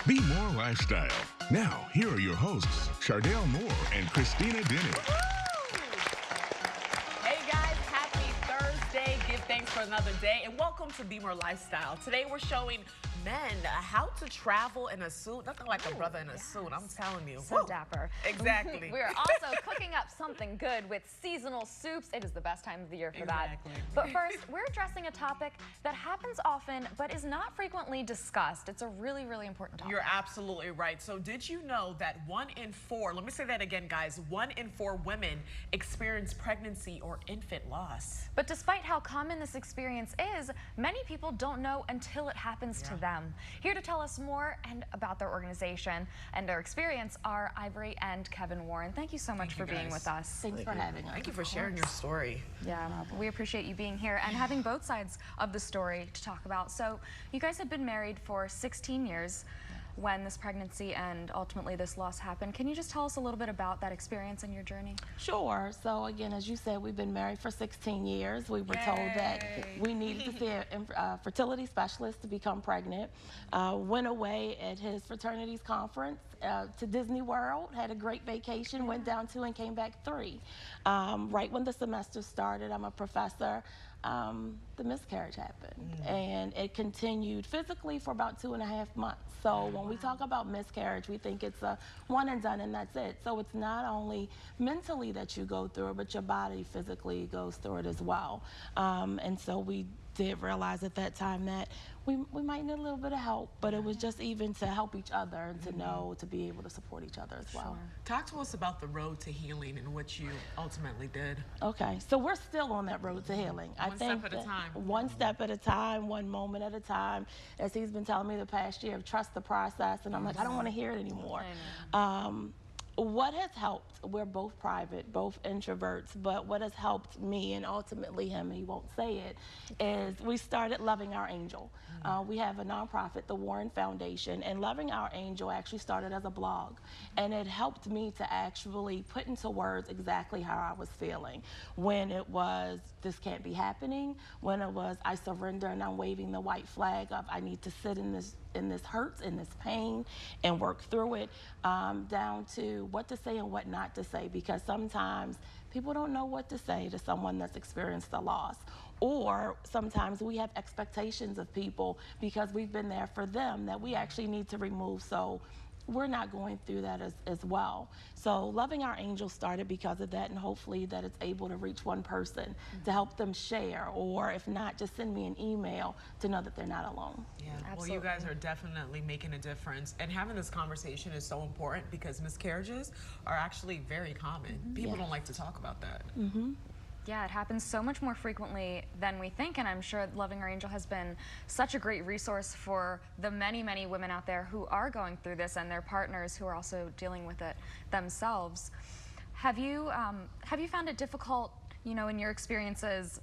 Bmore Lifestyle. Now, here are your hosts, Chardell Moore and Christina Denny. Hey guys, happy Thursday. Give thanks for another day and welcome to Bmore Lifestyle. Today we're showing men how to travel in a suit. Nothing like a brother in a suit, I'm telling you. So dapper. Exactly. We're also cooking up something good with seasonal soups. It is the best time of the year for that. But first, we're addressing a topic that happens often but is not frequently discussed. It's a really, really important topic. You're absolutely right. So did you know that 1 in 4, let me say that again, guys, 1 in 4 women experience pregnancy or infant loss? But despite how common this experience is, many people don't know until it happens to them. Here to tell us more and about their organization and their experience are Ivori and Kevin Warren. Thank you so much for being with us. Thanks for having us. Thank you for sharing your story. Yeah, we appreciate you being here and having both sides of the story to talk about. So you guys have been married for 16 years when this pregnancy and ultimately this loss happened. Can you just tell us a little bit about that experience and your journey? Sure. So again, as you said, we've been married for 16 years. We were told that we needed to see a fertility specialist to become pregnant. Went away at his fraternity's conference to Disney World, had a great vacation, went down 2 and came back 3. Right when the semester started, I'm a professor. The miscarriage happened, and it continued physically for about 2.5 months. So when we talk about miscarriage, we think it's a one and done and that's it. So it's not only mentally that you go through it, but your body physically goes through it as well. And so we did realize at that time that we might need a little bit of help, but it was just even to help each other and to know, to be able to support each other as well. Talk to us about the road to healing and what you ultimately did. Okay, so we're still on that road to healing. One step at a time. One step at a time, one moment at a time. As he's been telling me the past year, trust the process, and I'm like, I don't want to hear it anymore. What has helped, we're both private, both introverts, but what has helped me and ultimately him, he won't say it, is we started Loving Our Angel. We have a nonprofit, the Warren Foundation, and Loving Our Angel actually started as a blog. And it helped me to actually put into words exactly how I was feeling. When it was, this can't be happening. When it was, I surrender and I'm waving the white flag of, I need to sit in this hurts, in this pain, and work through it, down to what to say and what not to say, because sometimes people don't know what to say to someone that's experienced a loss. Or sometimes we have expectations of people because we've been there for them that we actually need to remove, so we're not going through that as well. So Loving Our Angels started because of that, and hopefully that it's able to reach one person to help them share, or if not, just send me an email to know that they're not alone. Yeah, well, you guys are definitely making a difference, and having this conversation is so important because miscarriages are actually very common. People don't like to talk about that. Yeah, it happens so much more frequently than we think, and I'm sure Loving Our Angel has been such a great resource for the many, many women out there who are going through this and their partners who are also dealing with it themselves. Have you found it difficult, you know, in your experiences,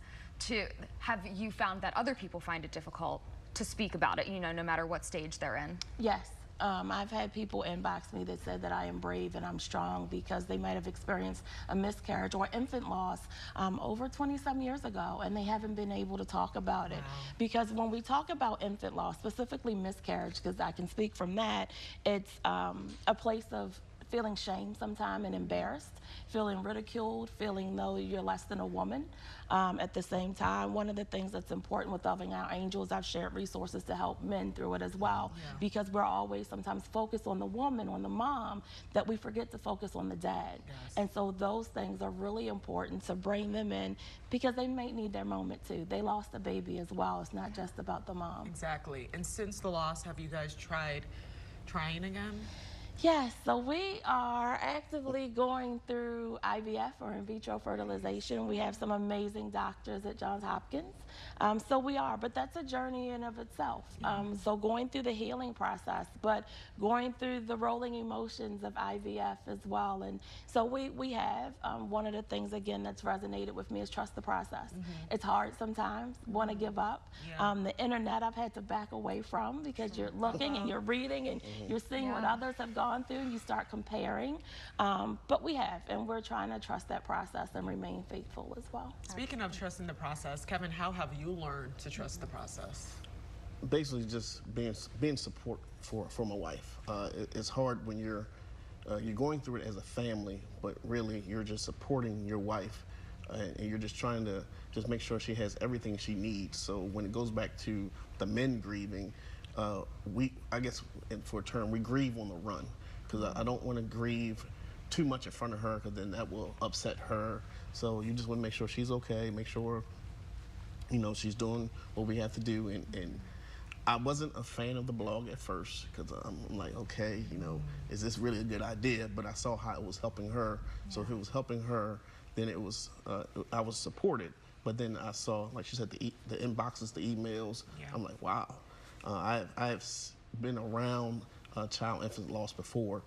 have you found that other people find it difficult to speak about it, you know, no matter what stage they're in? Yes. I've had people inbox me that said that I am brave and I'm strong because they might have experienced a miscarriage or infant loss over 20-some years ago, and they haven't been able to talk about it. Because when we talk about infant loss, specifically miscarriage, because I can speak from that, it's a place of feeling shame sometimes and embarrassed, feeling ridiculed, feeling though you're less than a woman. At the same time, one of the things that's important with Loving Our Angels, I've shared resources to help men through it as well, because we're always sometimes focused on the woman, on the mom, that we forget to focus on the dad. And so those things are really important to bring them in, because they may need their moment too. They lost a baby as well. It's not just about the mom. Exactly. And since the loss, have you guys trying again? Yes, so we are actively going through IVF, or in vitro fertilization. We have some amazing doctors at Johns Hopkins. So we are, but that's a journey in of itself. So going through the healing process, but going through the rolling emotions of IVF as well. And so we have, one of the things again that's resonated with me is trust the process. It's hard sometimes, want to give up. The internet I've had to back away from, because you're looking and you're reading and you're seeing what others have gone through, and you start comparing. But we have, and we're trying to trust that process and remain faithful as well. Speaking of trusting the process, Kevin, how have you learned to trust the process? Basically, just being support for my wife. It's hard when you're going through it as a family, but really you're just supporting your wife, and you're just trying to just make sure she has everything she needs. So when it goes back to the men grieving, I guess for a term, we grieve on the run, because I don't want to grieve too much in front of her, because then that will upset her. So you just want to make sure she's okay, make sure, you know, she's doing what we have to do. And I wasn't a fan of the blog at first, because I'm like, okay, you know, is this really a good idea? But I saw how it was helping her. So if it was helping her, then it was, I was supported. But then I saw, like she said, the inboxes, the emails. Yeah. I'm like, wow. I have been around child infant loss before,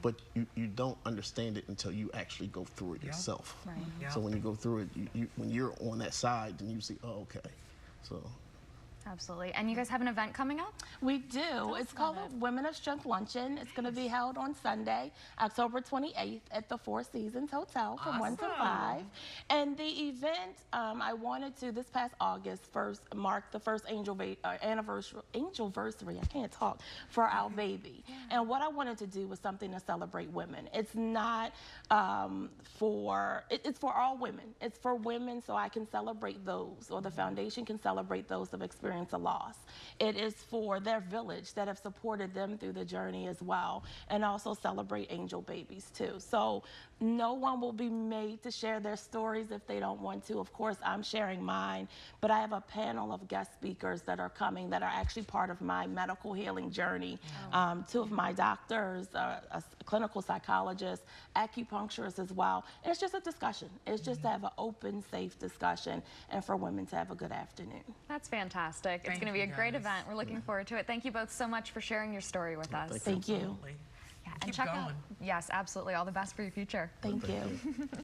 but you don't understand it until you actually go through it yourself. Right. Yeah. So when you go through it, when you're on that side, then you see, oh, okay. So. Absolutely. And you guys have an event coming up? We do. It's called the Women of Strength Luncheon. It's going to be held on Sunday, October 28th at the Four Seasons Hotel from 1 to 5. And the event, I wanted to, this past August, mark the first anniversary, I can't talk, for our baby. And what I wanted to do was something to celebrate women. It's not it's for all women. It's for women, so I can celebrate those, or the foundation can celebrate those that have experienced a loss. It is for their village that have supported them through the journey as well, and also celebrate angel babies too. So no one will be made to share their stories if they don't want to. Of course, I'm sharing mine, but I have a panel of guest speakers that are coming that are actually part of my medical healing journey. 2 of my doctors, a clinical psychologist, acupuncturist as well. And it's just a discussion. It's just to have an open, safe discussion, and for women to have a good afternoon. That's fantastic. It's going to be a great event. We're looking forward to it. Thank you both so much for sharing your story with us. Thank you. Yeah, and Keep check going. out. Yes, absolutely. All the best for your future. Thank you.